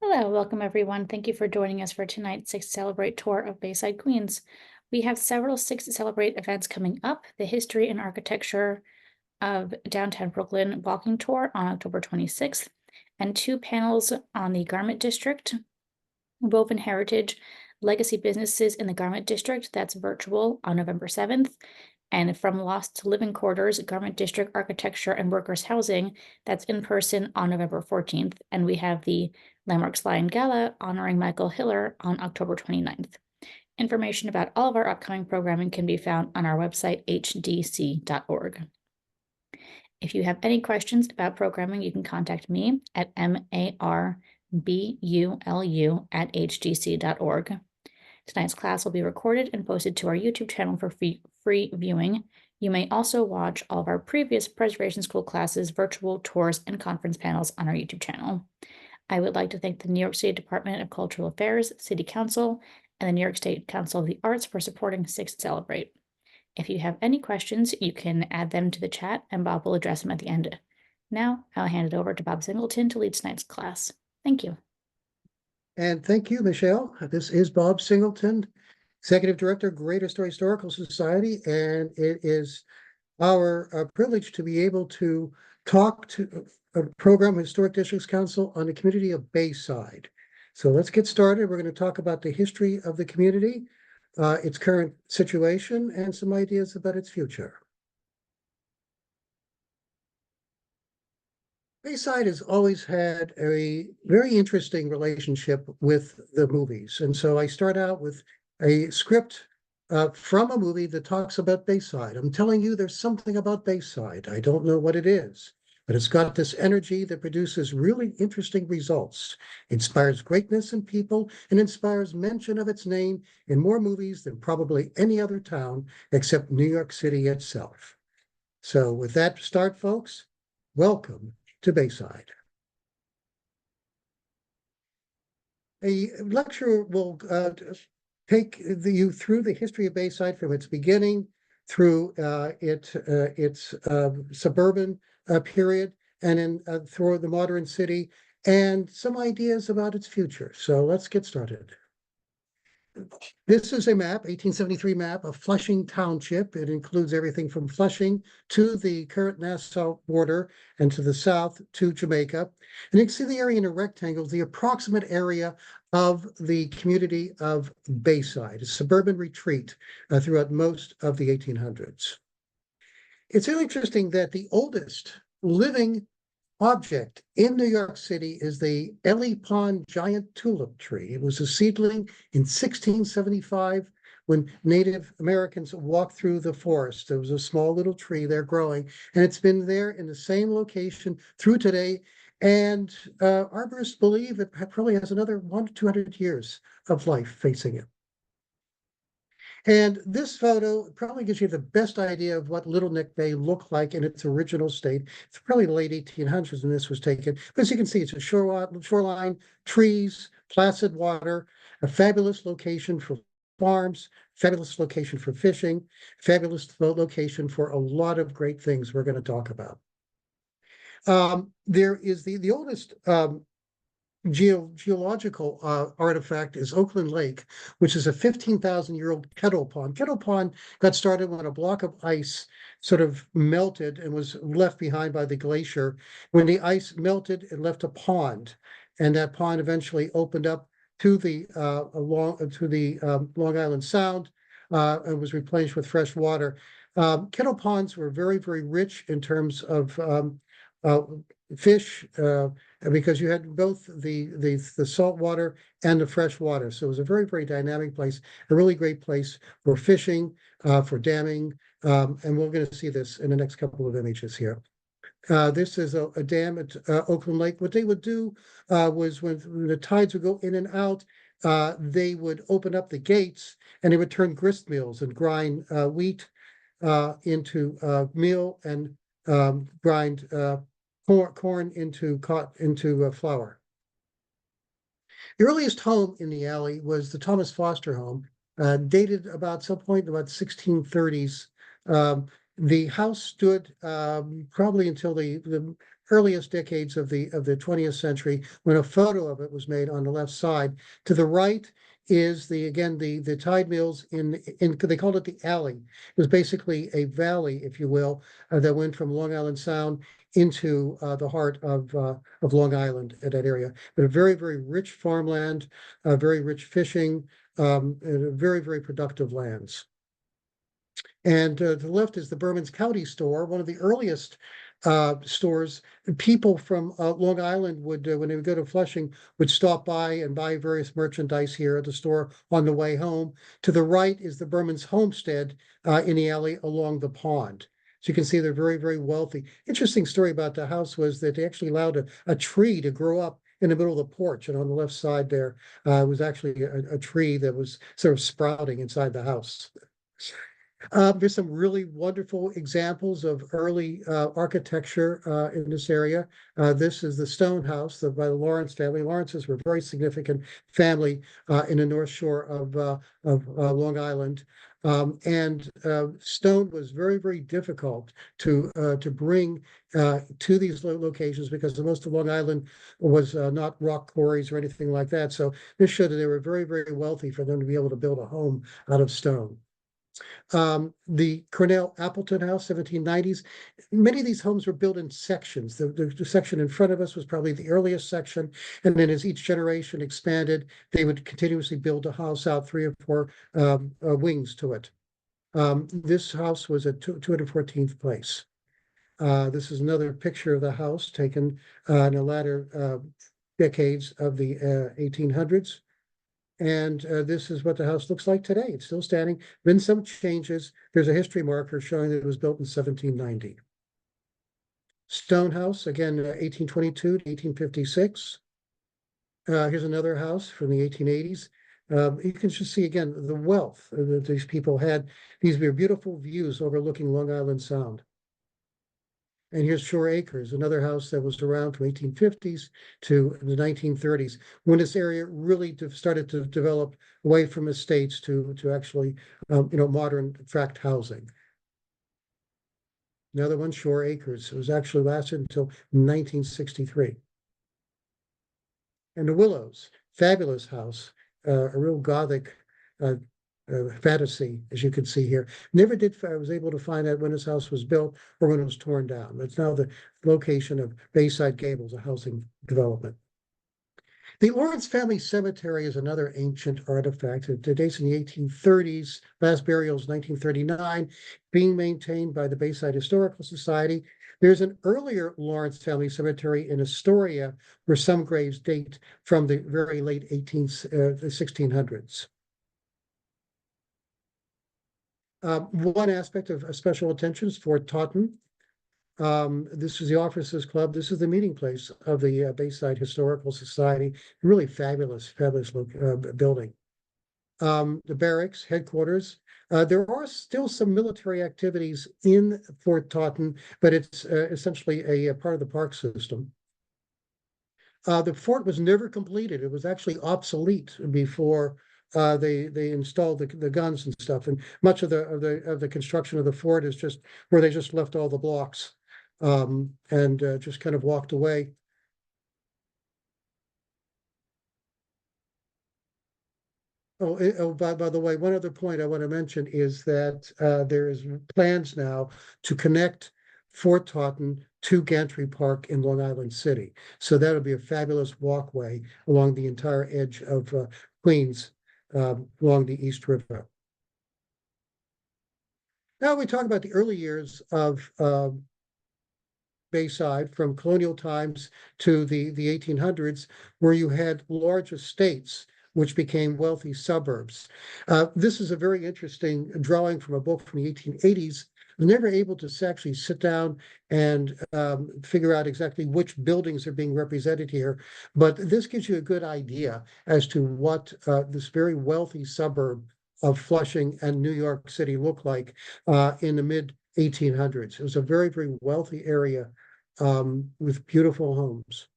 Hello, welcome everyone. Thank you for joining us for tonight's Six to Celebrate tour of Bayside Queens. We have several Six to Celebrate events coming up. The History and Architecture of Downtown Brooklyn walking tour on October 26th, and two panels on the Garment District, Woven Heritage, Legacy Businesses in the Garment District, that's virtual on November 7th, and From Lost to Living Quarters, Garment District Architecture and Workers Housing, that's in person on November 14th. And we have the Landmarks Lion Gala honoring Michael Hiller on October 29th. Information about all of our upcoming programming can be found on our website, hdc.org. If you have any questions about programming, you can contact me at marbulu@hdc.org. Tonight's class will be recorded and posted to our YouTube channel for free viewing. You may also watch all of our previous Preservation School classes, virtual tours, and conference panels on our YouTube channel. I would like to thank the New York State Department of Cultural Affairs, City Council, and the New York State Council of the Arts for supporting Six to Celebrate. If you have any questions, you can add them to the chat, and Bob will address them at the end. Now, I'll hand it over to Bob Singleton to lead tonight's class. Thank you. And thank you, Michelle. This is Bob Singleton, Executive Director, Greater Story Historical Society, and it is our privilege to be able to talk to a program Historic Districts Council on the community of Bayside. So let's get started. We're going to talk about the history of the community, its current situation, and some ideas about its future. Bayside has always had a very interesting relationship with the movies. And so I start out with a script from a movie that talks about Bayside. I'm telling you, there's something about Bayside. I don't know what it is, but it's got this energy that produces really interesting results, inspires greatness in people, and inspires mention of its name in more movies than probably any other town except New York City itself. So with that start, folks, welcome to Bayside. A lecture will take you through the history of Bayside from its beginning through its suburban period and then through the modern city and some ideas about its future. So let's get started. This is a map, 1873 map of Flushing Township. It includes everything from Flushing to the current Nassau border and to the south to Jamaica. And you can see the area in a rectangle, the approximate area of the community of Bayside, a suburban retreat throughout most of the 1800s. It's really interesting that the oldest living object in New York City is the Ellie Pond giant tulip tree. It was a seedling in 1675 when Native Americans walked through the forest. There was a small little tree there growing, and it's been there in the same location through today. And arborists believe it probably has another 100 to 200 years of life facing it. And this photo probably gives you the best idea of what Little Neck Bay looked like in its original state. It's probably the late 1800s when this was taken. But as you can see, it's a shoreline, trees, placid water, a fabulous location for farms, fabulous location for fishing, fabulous location for a lot of great things we're going to talk about. There is the oldest geological artifact is Oakland Lake, which is a 15,000-year-old kettle pond. Kettle pond got started when a block of ice sort of melted and was left behind by the glacier. When the ice melted, it left a pond, and that pond eventually opened up to the Long Island Sound and was replenished with fresh water. Kettle ponds were very, very rich in terms of fish, because you had both the salt water and the fresh water. So it was a very, very dynamic place, a really great place for fishing, for damming, and we're going to see this in the next couple of images here. This is a dam at Oakland Lake. What they would do was when the tides would go in and out, they would open up the gates and they would turn grist mills and grind wheat into meal and grind corn into flour. The earliest home in the alley was the Thomas Foster home, dated about some point about 1630s. The house stood probably until the earliest decades of the 20th century, when a photo of it was made on the left side. To the right is the tide mills in they called it the alley. It was basically a valley, if you will, that went from Long Island Sound into the heart of Long Island at that area. But a very, very rich farmland, very rich fishing, and very, very productive lands. And to the left is the Berman's County store, one of the earliest stores. People from Long Island would, when they would go to Flushing, would stop by and buy various merchandise here at the store on the way home. To the right is the Berman's homestead in the alley along the pond. So you can see they're very, very wealthy. Interesting story about the house was that they actually allowed a tree to grow up in the middle of the porch. And on the left side there was actually a tree that was sort of sprouting inside the house. There's some really wonderful examples of early architecture in this area. This is the Stone House by the Lawrence family. Lawrences were a very significant family in the North Shore of Long Island. And stone was very, very difficult to bring to these locations because most of Long Island was not rock quarries or anything like that. So this showed that they were very, very wealthy for them to be able to build a home out of stone. The Cornell-Appleton House, 1790s. Many of these homes were built in sections. The section in front of us was probably the earliest section. And then as each generation expanded, they would continuously build a house out 3 or 4 wings to it. This house was at 214th place. This is another picture of the house taken in the latter decades of the 1800s. And this is what the house looks like today. It's still standing. Been some changes. There's a history marker showing that it was built in 1790. Stone House, again, 1822 to 1856. Here's another house from the 1880s. You can just see, again, the wealth that these people had. These were beautiful views overlooking Long Island Sound. And here's Shore Acres, another house that was around from 1850s to the 1930s, when this area really started to develop away from estates to actually, modern tract housing. Another one, Shore Acres. It was actually lasted until 1963. And the Willows, fabulous house, a real Gothic fantasy, as you can see here. Never did, I was able to find out when this house was built or when it was torn down. It's now the location of Bayside Gables, a housing development. The Lawrence family cemetery is another ancient artifact. It dates in the 1830s. Last burial is 1939, being maintained by the Bayside Historical Society. There's an earlier Lawrence family cemetery in Astoria where some graves date from the very late 1600s. One aspect of special attention is Fort Taunton. This is the Officers Club. This is the meeting place of the Bayside Historical Society. Really fabulous, fabulous building. The barracks, headquarters. There are still some military activities in Fort Taunton, but it's essentially a part of the park system. The fort was never completed. It was actually obsolete before they installed the guns and stuff, and much of the construction of the fort is just where they just left all the blocks and just kind of walked away. By the way, one other point I want to mention is that there is plans now to connect Fort Taunton to Gantry Park in Long Island City. So that'll be a fabulous walkway along the entire edge of Queens. Along the East River. Now we talk about the early years of Bayside, from colonial times to the 1800s, where you had large estates which became wealthy suburbs. This is a very interesting drawing from a book from the 1880s. I was never able to actually sit down and figure out exactly which buildings are being represented here, but this gives you a good idea as to what this very wealthy suburb of Flushing and New York City looked like in the mid-1800s. It was a very, very wealthy area with beautiful homes.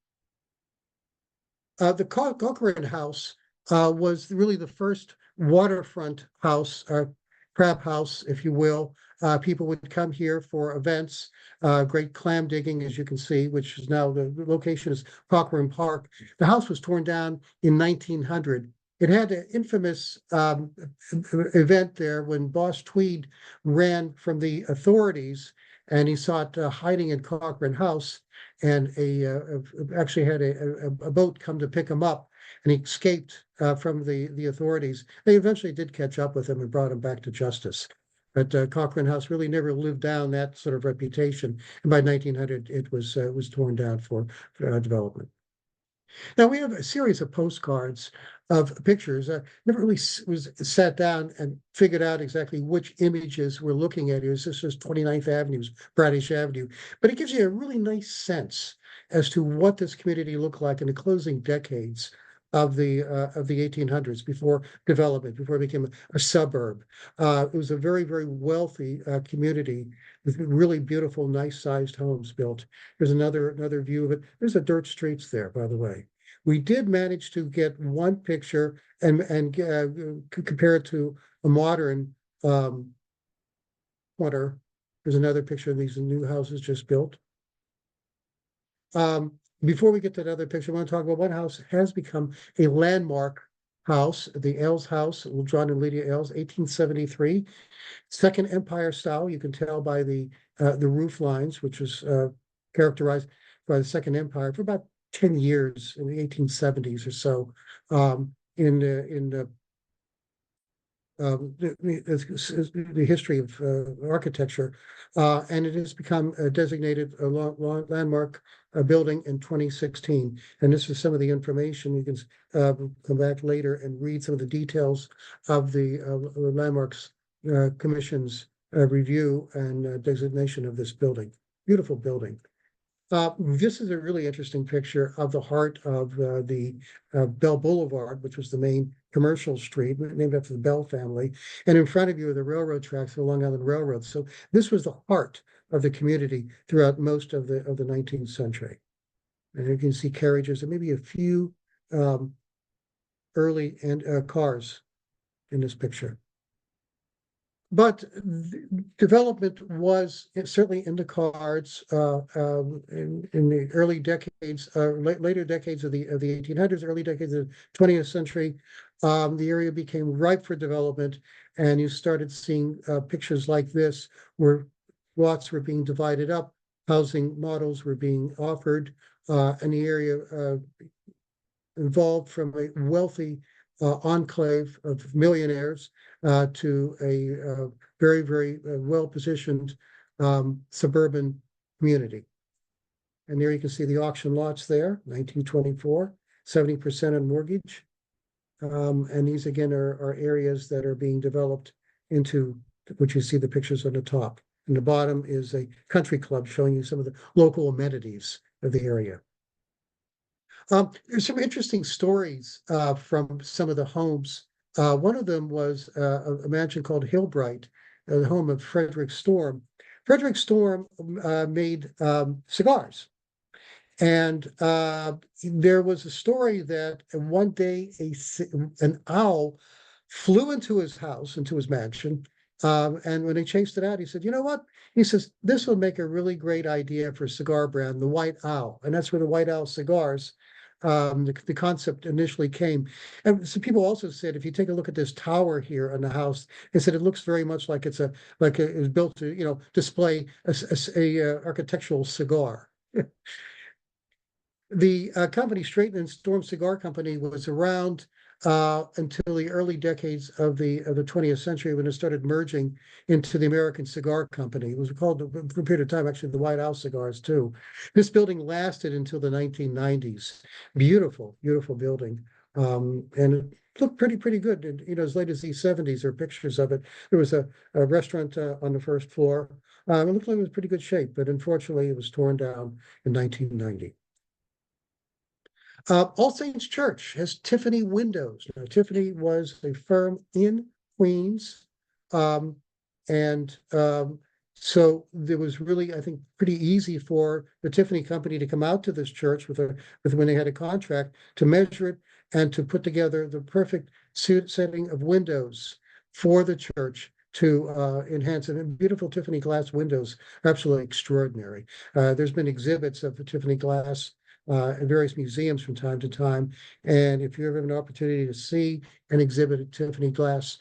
The Corcoran House was really the first waterfront house crab house, if you will. People would come here for events, great clam digging, as you can see, which is now the location is Cochrane Park. The house was torn down in 1900. It had an infamous event there when Boss Tweed ran from the authorities, and he sought hiding in Cochrane House, and actually had a boat come to pick him up, and he escaped from the authorities. They eventually did catch up with him and brought him back to justice. But Cochrane House really never lived down that sort of reputation. And by 1900, it was torn down for development. Now we have a series of postcards of pictures. Never really was sat down and figured out exactly which images we're looking at here. This is 29th Avenue, Bradish Avenue, but it gives you a really nice sense as to what this community looked like in the closing decades of the 1800s, before development, before it became a suburb. It was a very, very wealthy community with really beautiful, nice-sized homes built. There's another view of it. There's a dirt streets there, by the way. We did manage to get one picture and compare it to a modern quarter. There's another picture of these new houses just built. Before we get to that other picture, I want to talk about one house has become a landmark house, the Ahles house, John and Lydia Ahles, 1873. Second Empire style, you can tell by the roof lines, which was characterized by the Second Empire for about 10 years in the 1870s or so. The history of architecture, and it has become designated a landmark building in 2016. And this is some of the information. You can come back later and read some of the details of the Landmarks Commission's review and designation of this building. Beautiful building. This is a really interesting picture of the heart of the Bell Boulevard, which was the main commercial street, named after the Bell family. And in front of you are the railroad tracks, the Long Island Railroad. So this was the heart of the community throughout most of the 19th century. And you can see carriages and maybe a few early cars in this picture. But development was certainly in the cards in the early decades, later decades of the 1800s, early decades of the 20th century. The area became ripe for development, and you started seeing pictures like this, where lots were being divided up, housing models were being offered, and the area evolved from a wealthy enclave of millionaires to a very, very well-positioned suburban community. And there you can see the auction lots there, 1924, 70% on mortgage. And these again are areas that are being developed into, which you see the pictures on the top. And the bottom is a country club showing you some of the local amenities of the area. There's some interesting stories from some of the homes. One of them was a mansion called Hillbright, the home of Frederick Storm. Frederick Storm made cigars. And there was a story that one day an owl flew into his house, into his mansion. And when he chased it out, he said, you know what? He says, this will make a really great idea for a cigar brand, the White Owl. And that's where the White Owl cigars, the concept initially came. And some people also said, if you take a look at this tower here on the house, they said it looks very much like it was built to, display a architectural cigar. The company, Straighten and Storm Cigar Company, was around until the early decades of the 20th century, when it started merging into the American Cigar Company. It was called, for a period of time, actually, the White Owl cigars too. This building lasted until the 1990s. Beautiful, beautiful building. And it looked pretty good. And, as late as the 70s, there are pictures of it. There was a restaurant on the first floor. It looked like it was in pretty good shape, but unfortunately it was torn down in 1990. All Saints Church has Tiffany windows. Now, Tiffany was a firm in Queens. So there was really, I think, pretty easy for the Tiffany company to come out to this church with when they had a contract to measure it and to put together the perfect setting of windows for the church to enhance it. And beautiful Tiffany glass windows are absolutely extraordinary. There's been exhibits of the Tiffany glass in various museums from time to time. And if you ever have an opportunity to see an exhibit of Tiffany glass,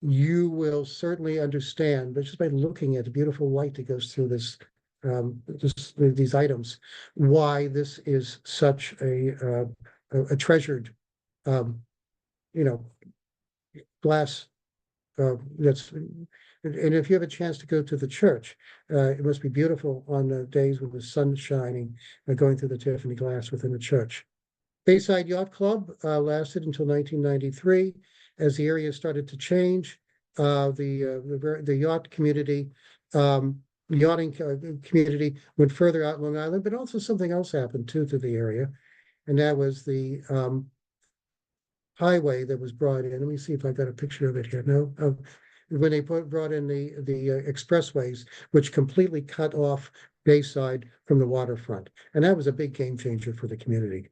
you will certainly understand, but just by looking at the beautiful light that goes through these items, why this is such a treasured, um, you know, glass. That's and if you have a chance to go to the church, it must be beautiful on the days when the sun's shining, going through the Tiffany glass within the church. Bayside Yacht Club lasted until 1993. As the area started to change, the yacht community, yachting community went further out Long Island, but also something else happened too to the area, and that was the highway that was brought in. Let me see if I've got a picture of it here. No, when they brought in the expressways, which completely cut off Bayside from the waterfront, and that was a big game changer for the community.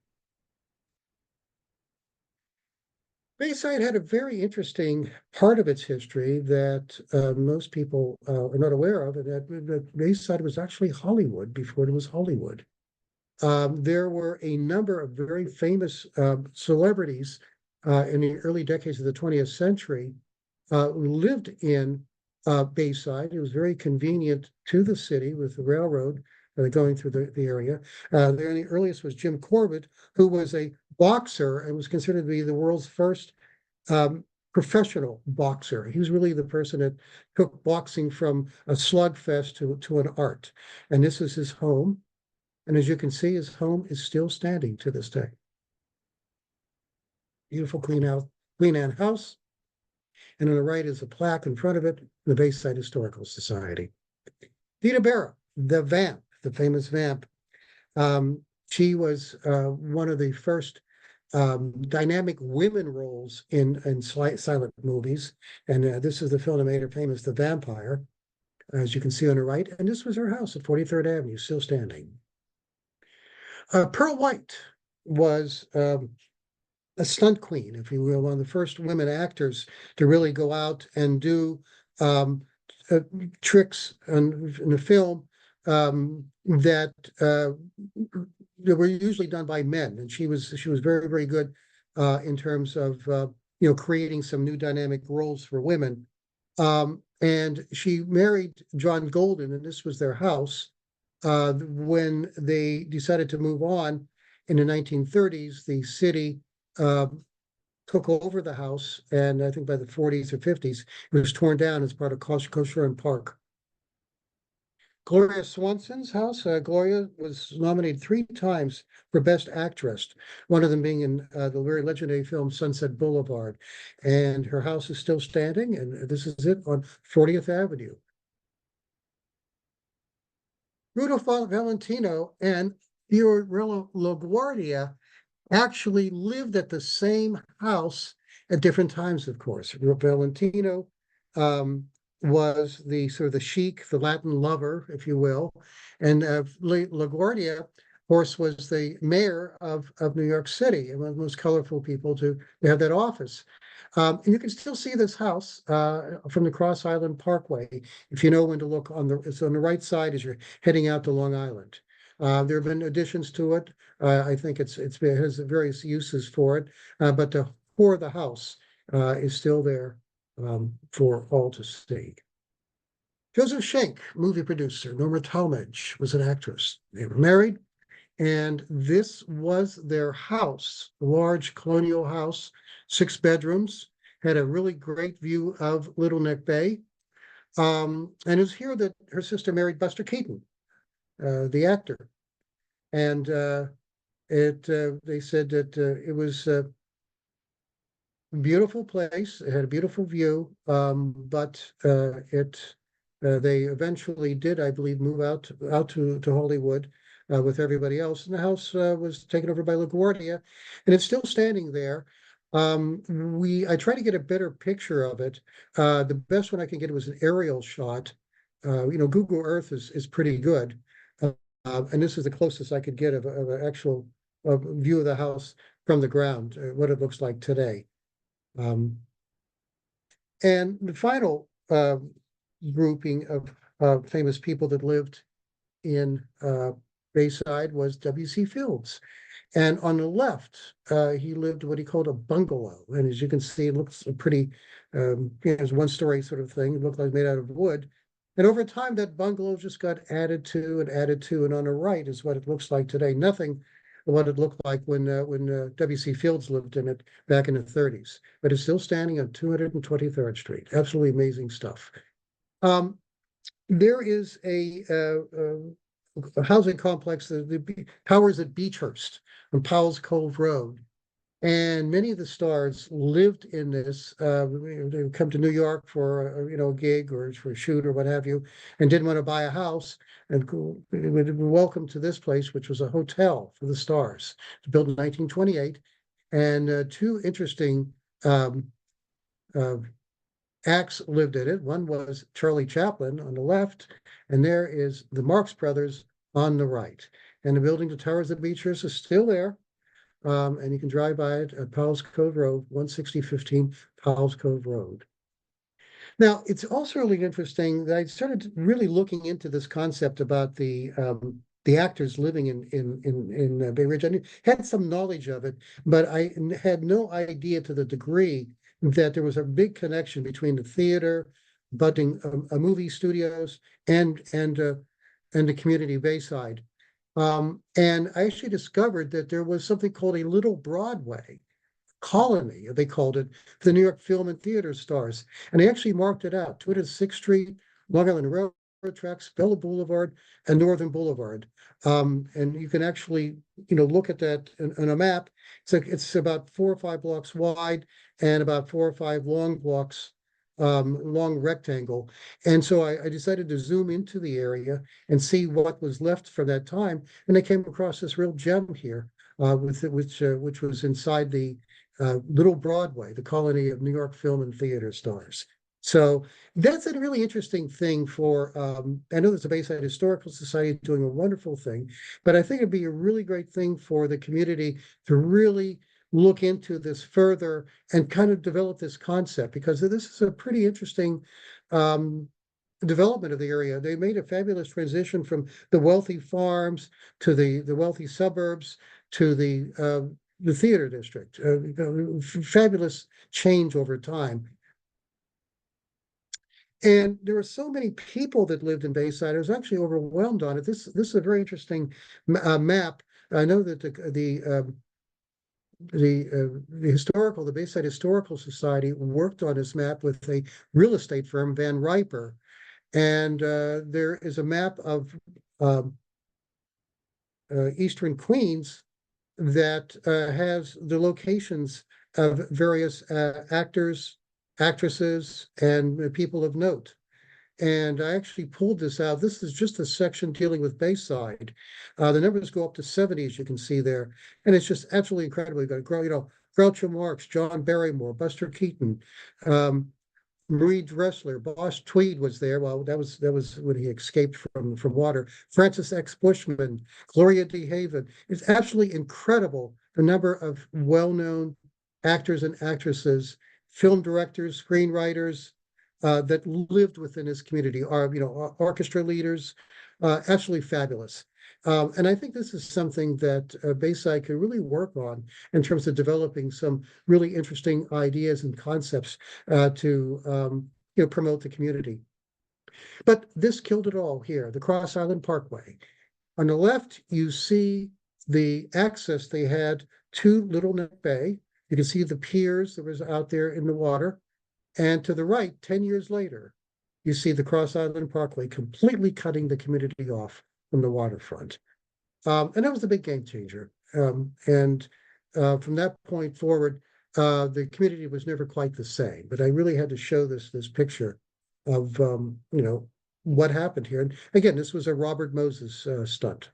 Bayside had a very interesting part of its history that most people are not aware of, and that Bayside was actually Hollywood before it was Hollywood. There were a number of very famous celebrities in the early decades of the 20th century who lived in Bayside. It was very convenient to the city with the railroad going through the area. The earliest was Jim Corbett, who was a boxer and was considered to be the world's first professional boxer. He was really the person that took boxing from a slugfest to an art. And this is his home. And as you can see, his home is still standing to this day. Beautiful Queen Anne house. And on the right is a plaque in front of it, the Bayside Historical Society. Vita Berra, the vamp, the famous vamp. She was one of the first dynamic women roles in silent movies. And this is the film that made her famous, The Vampire, as you can see on the right. And this was her house at 43rd Avenue, still standing. Pearl White was a stunt queen, if you will, one of the first women actors to really go out and do tricks in the film that were usually done by men, and she was very, very good in terms of creating some new dynamic roles for women. And she married John Golden, and this was their house. When they decided to move on in the 1930s, the city took over the house, and I think by the 40s or 50s, it was torn down as part of Kosher Park. Gloria Swanson's house. Gloria was nominated 3 times for Best Actress, one of them being in the very legendary film Sunset Boulevard. And her house is still standing, and this is it on 40th Avenue. Rudolph Valentino and Fiorello LaGuardia actually lived at the same house at different times, of course. Valentino was the sort of the chic, the Latin lover, if you will. And LaGuardia, of course, was the mayor of New York City, and one of the most colorful people to have that office. And you can still see this house from the Cross Island Parkway, if you know when to look. It's on the right side as you're heading out to Long Island. There have been additions to it. I think it has various uses for it, but the core of the house is still there for all to see. Joseph Schenck, movie producer. Norma Talmadge was an actress. They were married, and this was their house, a large colonial house, 6 bedrooms, had a really great view of Little Neck Bay. And it was here that her sister married Buster Keaton, the actor. And they said that it was a beautiful place. It had a beautiful view, but they eventually did, I believe, move out to Hollywood with everybody else. And the house was taken over by LaGuardia, and it's still standing there. I tried to get a better picture of it. The best one I can get was an aerial shot. Google Earth is pretty good. And this is the closest I could get of an actual view of the house from the ground, what it looks like today. And the final grouping of famous people that lived in Bayside was W.C. Fields. And on the left, he lived what he called a bungalow. And as you can see, it looks a pretty, it's one-story sort of thing. It looked like made out of wood. And over time, that bungalow just got added to and added to. And on the right is what it looks like today. Nothing what it looked like when W.C. Fields lived in it back in the 30s. But it's still standing on 223rd Street. Absolutely amazing stuff. There is a housing complex, the Towers at Beechhurst on Powell's Cove Road. And many of the stars lived in this. They would come to New York for a gig or for a shoot or what have you, and didn't want to buy a house, and would be welcome to this place, which was a hotel for the stars. It was built in 1928, and two interesting acts lived in it. One was Charlie Chaplin on the left, and there is the Marx Brothers on the right. And the building, the Towers at Beechhurst, is still there. And you can drive by it at Powell's Cove Road, 16015 Powell's Cove Road. Now, it's also really interesting that I started really looking into this concept about the actors living in Bay Ridge. I had some knowledge of it, but I had no idea to the degree that there was a big connection between the theater, budding movie studios, and the community Bayside. And I actually discovered that there was something called a Little Broadway colony, they called it, for the New York film and theater stars. And they actually marked it out, 206th Street, Long Island Railroad tracks, Bell Boulevard, and Northern Boulevard. And you can actually, look at that on a map. It's about 4 or 5 blocks wide and about 4 or 5 long blocks, long rectangle. And so I decided to zoom into the area and see what was left from that time. And I came across this real gem here, which was inside the Little Broadway, the colony of New York film and theater stars. So that's a really interesting thing for, I know there's a Bayside Historical Society doing a wonderful thing, but I think it'd be a really great thing for the community to really look into this further and kind of develop this concept, because this is a pretty interesting development of the area. They made a fabulous transition from the wealthy farms to the wealthy suburbs to the theater district. Fabulous change over time. And there were so many people that lived in Bayside. I was actually overwhelmed on it. This is a very interesting map. I know that the Bayside Historical Society worked on this map with a real estate firm, Van Riper. And there is a map of Eastern Queens that has the locations of various actors, actresses, and people of note. And I actually pulled this out. This is just a section dealing with Bayside. The numbers go up to 70, as you can see there. And it's just absolutely incredible. You've got, Groucho Marx, John Barrymore, Buster Keaton, Marie Dressler, Boss Tweed was there. Well, that was when he escaped from water. Francis X. Bushman, Gloria D. Haven. It's absolutely incredible the number of well-known actors and actresses, film directors, screenwriters that lived within this community. Orchestra leaders, absolutely fabulous. And I think this is something that Bayside could really work on in terms of developing some really interesting ideas and concepts to promote the community. But this killed it all here, the Cross Island Parkway. On the left, you see the access they had to Little Neck Bay. You can see the piers that was out there in the water. And to the right, 10 years later, you see the Cross Island Parkway completely cutting the community off from the waterfront. And that was a big game changer. From that point forward, the community was never quite the same. But I really had to show this picture of what happened here. And again, this was a Robert Moses stunt.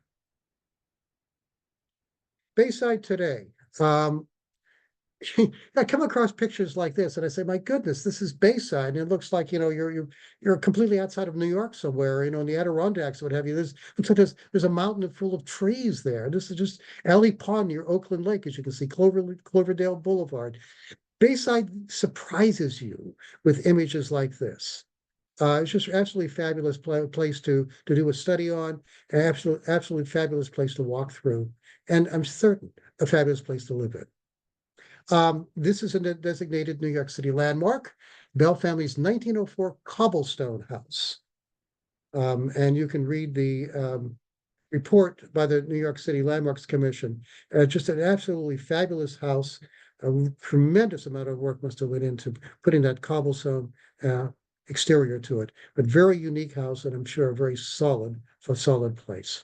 Bayside today. I come across pictures like this and I say, my goodness, this is Bayside. And it looks like, you're completely outside of New York somewhere, in the Adirondacks, what have you. Looks like there's a mountain full of trees there. This is just Alley Pond near Oakland Lake, as you can see, Cloverdale Boulevard. Bayside surprises you with images like this. It's just absolutely fabulous place to do a study on, an absolutely fabulous place to walk through, and I'm certain a fabulous place to live in. This is a designated New York City landmark, Bell family's 1904 Cobblestone House. And you can read the report by the New York City Landmarks Commission. Just an absolutely fabulous house. A tremendous amount of work must have went into putting that cobblestone exterior to it, but very unique house, and I'm sure a very solid place.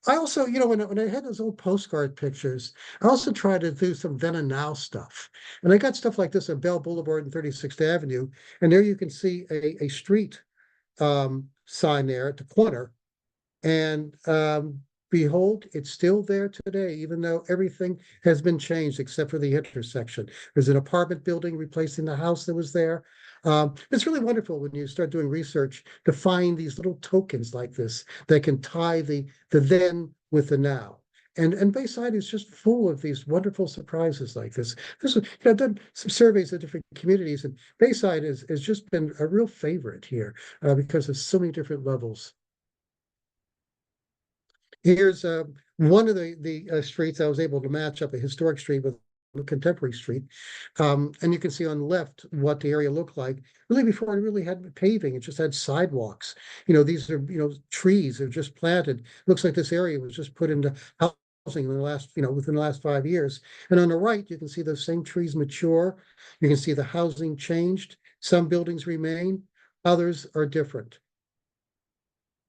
I also, when I had those old postcard pictures, I also tried to do some then and now stuff. And I got stuff like this at Bell Boulevard and 36th Avenue. And there you can see a street sign there at the corner. And behold, it's still there today, even though everything has been changed except for the intersection. There's an apartment building replacing the house that was there. It's really wonderful when you start doing research to find these little tokens like this that can tie the then with the now. And Bayside is just full of these wonderful surprises like this. I've done some surveys of different communities, and Bayside has just been a real favorite here because of so many different levels. Here's one of the streets I was able to match up a historic street with a contemporary street. And you can see on the left what the area looked like really before it really had paving. It just had sidewalks. These are, trees are just planted. Looks like this area was just put into housing in the last, within the last 5 years. And on the right, you can see those same trees mature. You can see the housing changed. Some buildings remain, others are different.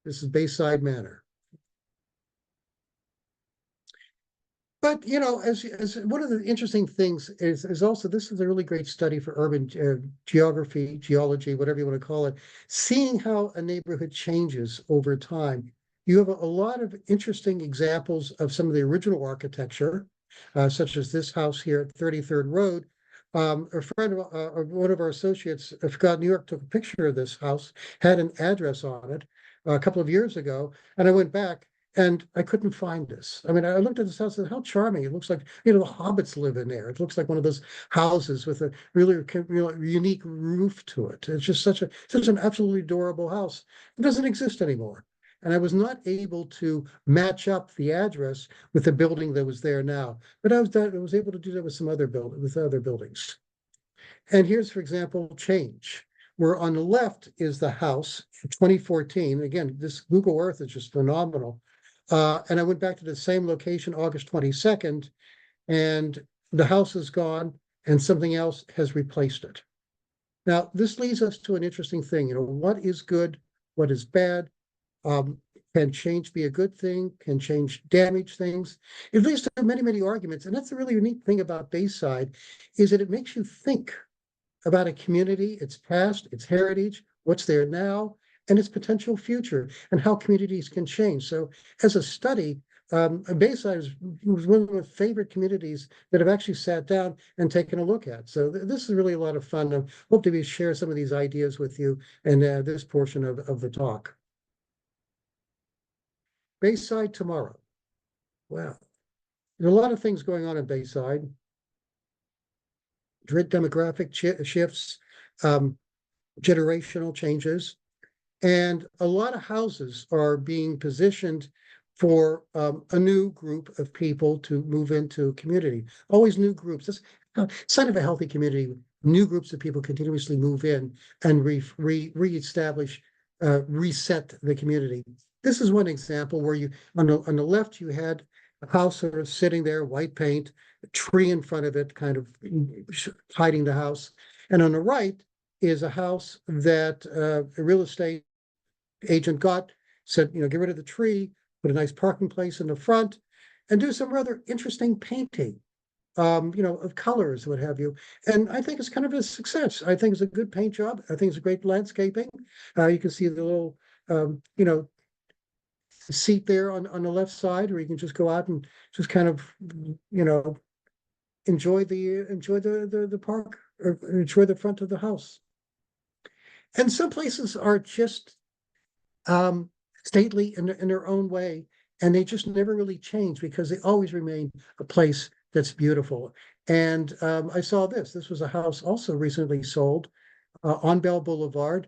This is Bayside Manor. But as one of the interesting things is also this is a really great study for urban geography, geology, whatever you want to call it, seeing how a neighborhood changes over time. You have a lot of interesting examples of some of the original architecture, such as this house here at 33rd Road. A friend of one of our associates, I forgot, New York, took a picture of this house, had an address on it a couple of years ago, and I went back. And I couldn't find this. I mean, I looked at this house and said, how charming. It looks like, the hobbits live in there. It looks like one of those houses with a really unique roof to it. It's just such an absolutely adorable house. It doesn't exist anymore. And I was not able to match up the address with the building that was there now. But I was able to do that with some other buildings. And here's, for example, change. Where on the left is the house in 2014. Again, this Google Earth is just phenomenal. And I went back to the same location, August 22nd, and the house is gone and something else has replaced it. Now, this leads us to an interesting thing. What is good? What is bad? Can change be a good thing? Can change damage things? It leads to many, many arguments. And that's the really unique thing about Bayside is that it makes you think about a community, its past, its heritage, what's there now, and its potential future, and how communities can change. So as a study, Bayside was one of my favorite communities that I've actually sat down and taken a look at. So this is really a lot of fun. I hope to share some of these ideas with you in this portion of the talk. Bayside tomorrow. Wow. There's a lot of things going on in Bayside. Demographic shifts, generational changes. And a lot of houses are being positioned for a new group of people to move into a community. Always new groups. That's a sign of a healthy community. New groups of people continuously move in and reestablish, reset the community. This is one example where on the left, you had a house sort of sitting there, white paint, a tree in front of it, kind of hiding the house. And on the right is a house that a real estate agent said, get rid of the tree, put a nice parking place in the front, and do some rather interesting painting, of colors, what have you. And I think it's kind of a success. I think it's a good paint job. I think it's a great landscaping. You can see the little, seat there on the left side, where you can just go out and just kind of, enjoy the park or enjoy the front of the house. And some places are just stately in their own way, and they just never really change because they always remain a place that's beautiful. And I saw this was a house also recently sold on Bell Boulevard,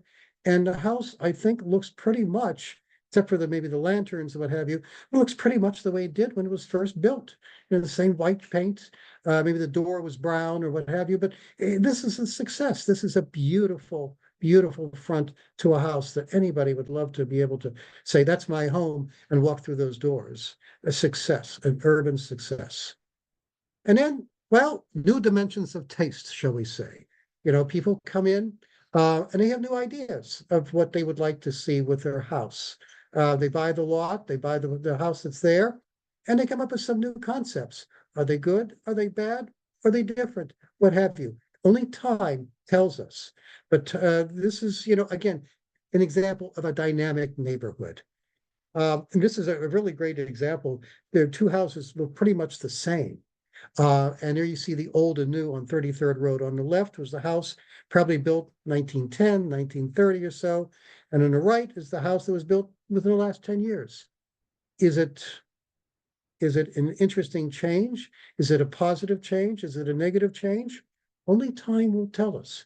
And the house, I think, looks pretty much, except for maybe the lanterns and what have you, it looks pretty much the way it did when it was first built. The same white paint, maybe the door was brown or what have you, but this is a success. This is a beautiful, beautiful front to a house that anybody would love to be able to say, that's my home, and walk through those doors. A success, an urban success. And then, well, new dimensions of taste, shall we say. People come in and they have new ideas of what they would like to see with their house. They buy the lot, they buy the house that's there, and they come up with some new concepts. Are they good? Are they bad? Are they different? What have you? Only time tells us. But this is, again, an example of a dynamic neighborhood. And this is a really great example. There are two houses look pretty much the same. And there you see the old and new on 33rd Road. On the left was the house probably built 1910, 1930 or so. And on the right is the house that was built within the last 10 years. Is it an interesting change? Is it a positive change? Is it a negative change? Only time will tell us.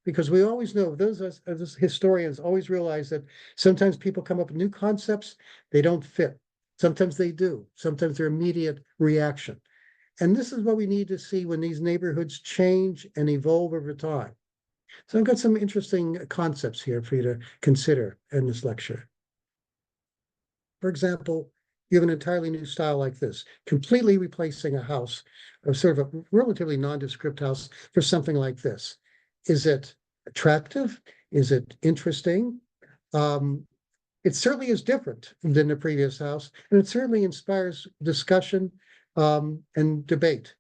Because we always know, those as historians always realize that sometimes people come up with new concepts, they don't fit. Sometimes they do. Sometimes they're immediate reaction. And this is what we need to see when these neighborhoods change and evolve over time. So I've got some interesting concepts here for you to consider in this lecture. For example, you have an entirely new style like this, completely replacing a house, or sort of a relatively nondescript house, for something like this. Is it attractive? Is it interesting? It certainly is different than the previous house, and it certainly inspires discussion and debate.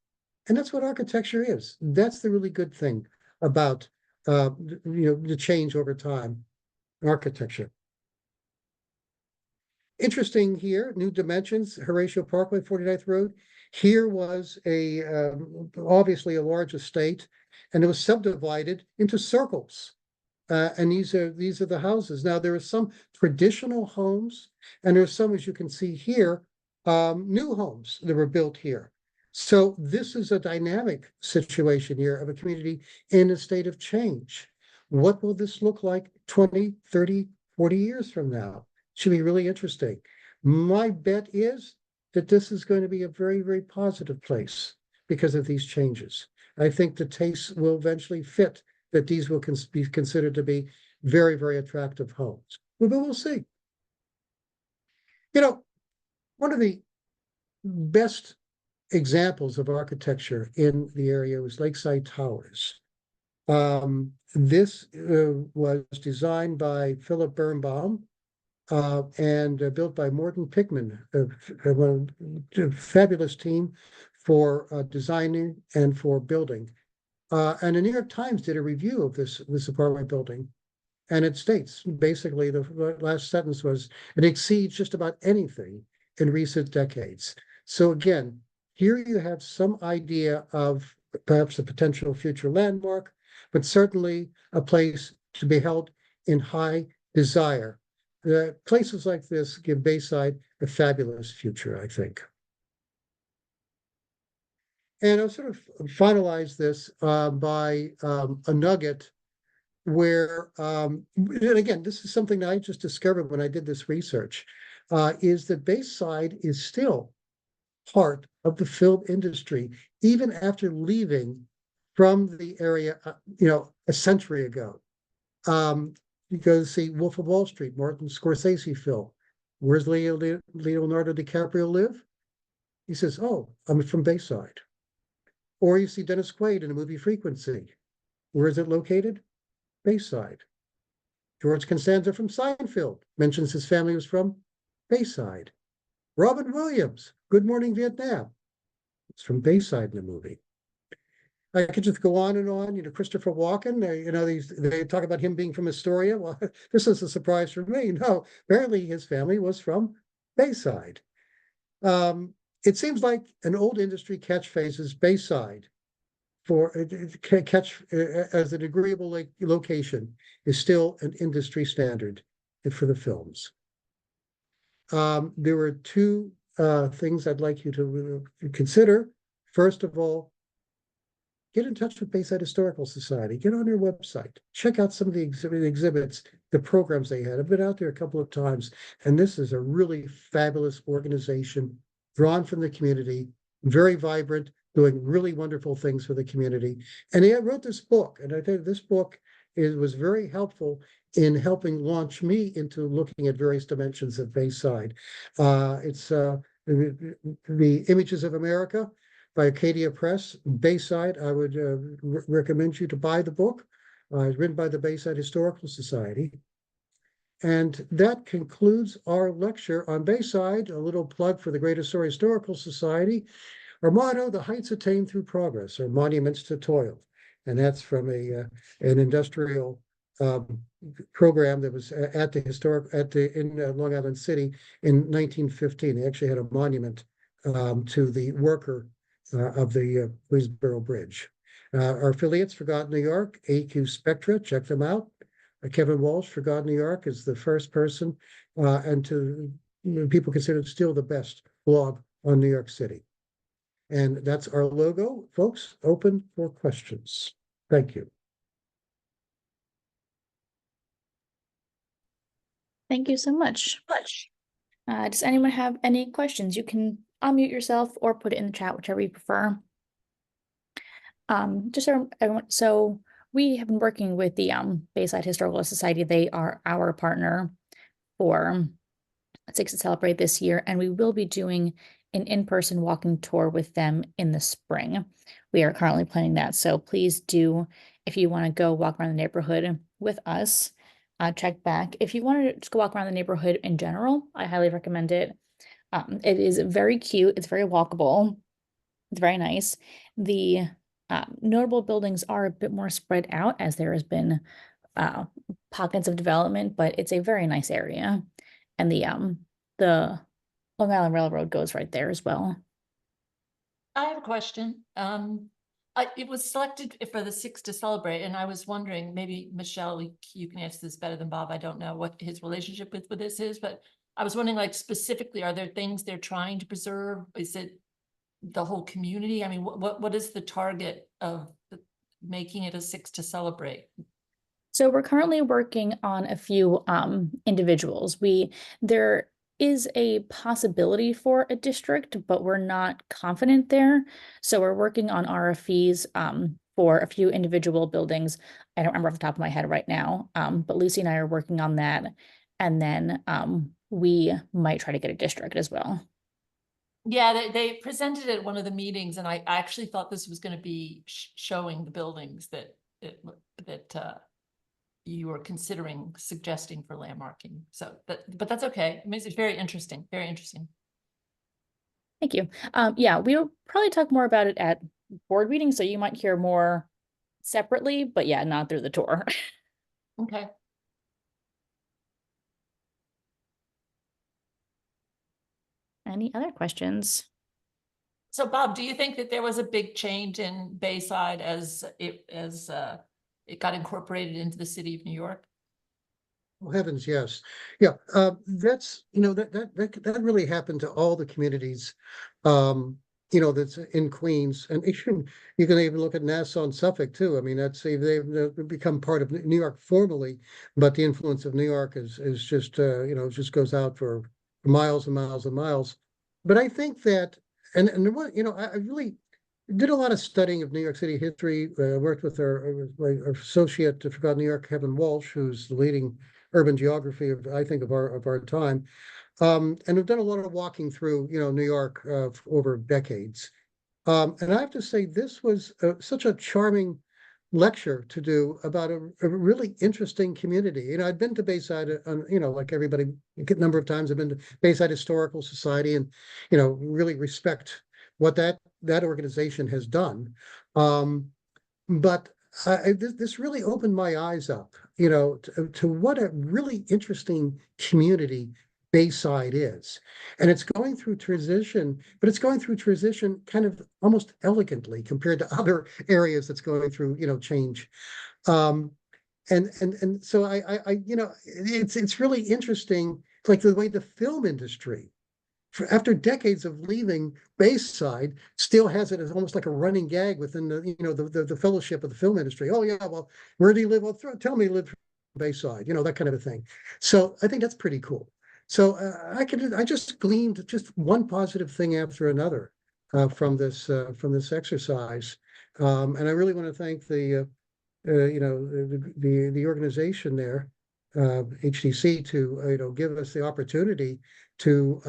And that's what architecture is. That's the really good thing about the change over time in architecture. Interesting here, new dimensions, Horatio Parkway, 49th Road. Here was obviously a large estate, and it was subdivided into circles. And these are the houses. Now, there are some traditional homes, and there's some, as you can see here, new homes that were built here. So this is a dynamic situation here of a community in a state of change. What will this look like 20, 30, 40 years from now? Should be really interesting. My bet is that this is going to be a very, very positive place because of these changes. I think the tastes will eventually fit, that these will be considered to be very, very attractive homes. But we'll see. One of the best examples of architecture in the area was Lakeside Towers. This was designed by Philip Birnbaum and built by Morton Pickman, a fabulous team for designing and for building. And the New York Times did a review of this apartment building. And it states, basically, the last sentence was, it exceeds just about anything in recent decades. So again, here you have some idea of perhaps a potential future landmark, but certainly a place to be held in high desire. Places like this give Bayside a fabulous future, I think. And I'll sort of finalize this by a nugget where, and again, this is something that I just discovered when I did this research, is that Bayside is still part of the film industry, even after leaving from the area, a century ago. You go to see Wolf of Wall Street, Martin Scorsese film. Where's Leonardo DiCaprio live? He says, oh, I'm from Bayside. Or you see Dennis Quaid in the movie Frequency. Where is it located? Bayside. George Costanza from Seinfeld mentions his family was from Bayside. Robin Williams, Good Morning Vietnam. It's from Bayside in the movie. I could just go on and on. Christopher Walken, they talk about him being from Astoria. Well, this is a surprise for me. No, apparently his family was from Bayside. It seems like an old industry catchphrase is Bayside for catch as an agreeable location is still an industry standard for the films. There were two things I'd like you to consider. First of all, get in touch with Bayside Historical Society, get on their website, check out some of the exhibits, the programs they had. I've been out there a couple of times, and this is a really fabulous organization, drawn from the community, very vibrant, doing really wonderful things for the community. And he wrote this book, and I think this book was very helpful in helping launch me into looking at various dimensions of Bayside. It's the Images of America by Acadia Press, Bayside. I would recommend you to buy the book. It's written by the Bayside Historical Society. And that concludes our lecture on Bayside. A little plug for the Great Historical Society. Our motto, the heights attained through progress, or monuments to toil. And that's from an industrial program that was in Long Island City in 1915. They actually had a monument to the worker of the Queensboro Bridge. Our affiliates, Forgotten New York, AQ Spectra, check them out. Kevin Walsh, Forgotten New York, is the first person, and people consider it still the best blog on New York City. And that's our logo, folks. Open for questions. Thank you. Thank you so much. Does anyone have any questions? You can unmute yourself or put it in the chat, whichever you prefer. Just so everyone, so we have been working with the Bayside Historical Society. They are our partner for Six to Celebrate this year, and we will be doing an in-person walking tour with them in the spring. We are currently planning that, so please do, if you want to go walk around the neighborhood with us, check back. If you want to just go walk around the neighborhood in general, I highly recommend it. It is very cute. It's very walkable. It's very nice. The notable buildings are a bit more spread out as there has been pockets of development, but it's a very nice area. And the Long Island Railroad goes right there as well. I have a question. It was selected for the Six to Celebrate, and I was wondering, maybe Michelle, you can answer this better than Bob. I don't know what his relationship with this is, but I was wondering, like, specifically, are there things they're trying to preserve? Is it the whole community? I mean, what is the target of making it a Six to Celebrate? So we're currently working on a few individuals. There is a possibility for a district, but we're not confident there. So we're working on RFPs for a few individual buildings. I don't remember off the top of my head right now, but Lucy and I are working on that. And then we might try to get a district as well. Yeah, they presented at one of the meetings, and I actually thought this was going to be showing the buildings that you were considering suggesting for landmarking. So, but that's okay. I mean, it's very interesting, very interesting. Thank you. Yeah, we'll probably talk more about it at board meetings, so you might hear more separately, but yeah, not through the tour. Okay. Any other questions? So, Bob, do you think that there was a big change in Bayside as it got incorporated into the city of New York? Oh, heavens, yes. Yeah, that's, that really happened to all the communities, that's in Queens. And you can even look at Nassau and Suffolk too. I mean, they've become part of New York formally, but the influence of New York is just, just goes out for miles and miles and miles. But I think that, and what, I really did a lot of studying of New York City history. Worked with our associate to Forgotten New York, Kevin Walsh, who's the leading urban geography of our time, and we've done a lot of walking through New York over decades. And I have to say, this was such a charming lecture to do about a really interesting community. I'd been to Bayside, like everybody, a number of times. I've been to Bayside Historical Society, and really respect what that organization has done. But this really opened my eyes up, to what a really interesting community Bayside is. And it's going through transition, but it's going through transition kind of almost elegantly compared to other areas that's going through, change. And so I it's really interesting, like the way the film industry after decades of leaving Bayside, still has it as almost like a running gag within the, the fellowship of the film industry. Oh yeah, well, where do you live? Well, tell me you live Bayside, that kind of a thing. So I think that's pretty cool. So I just gleaned just one positive thing after another from this exercise, and I really want to thank the the organization there, HDC, to give us the opportunity to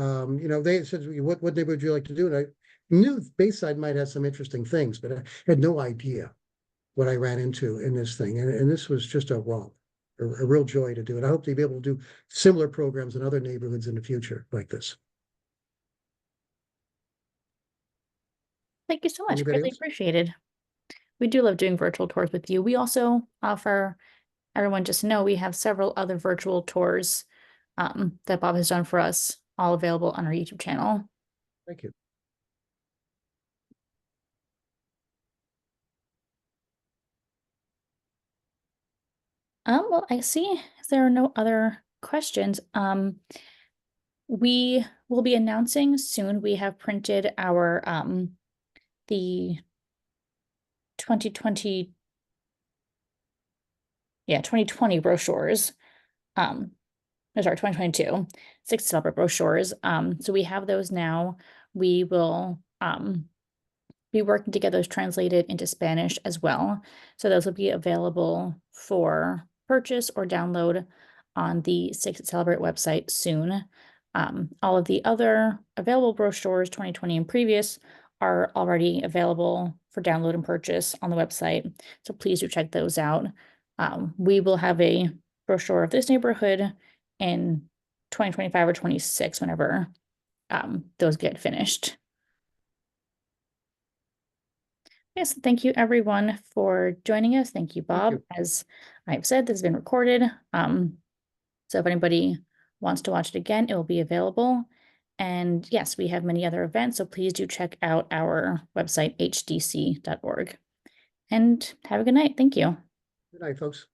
they said, what neighborhood would you like to do? And I knew Bayside might have some interesting things, but I had no idea what I ran into in this thing, and this was just a real joy to do it. I hope to be able to do similar programs in other neighborhoods in the future like this. Thank you so much. Anybody Greatly else? appreciated. We do love doing virtual tours with you. We also offer everyone just to know we have several other virtual tours that Bob has done for us, all available on our YouTube channel. Thank you. Well, I see there are no other questions. We will be announcing soon. We have printed our the 2020 brochures. Sorry, 2022 6 Celebrate brochures. So we have those now. We will be working to get those translated into Spanish as well. So those will be available for purchase or download on the 6 Celebrate website soon. All of the other available brochures, 2020 and previous, are already available for download and purchase on the website. So please do check those out. We will have a brochure of this neighborhood in 2025 or 26 whenever those get finished. Yes, thank you everyone for joining us. Thank you, Bob. you. As I've said, this has been recorded. So if anybody wants to watch it again, it will be available. And yes, we have many other events, so please do check out our website, hdc.org. And have a good night. Thank you. Good night, folks.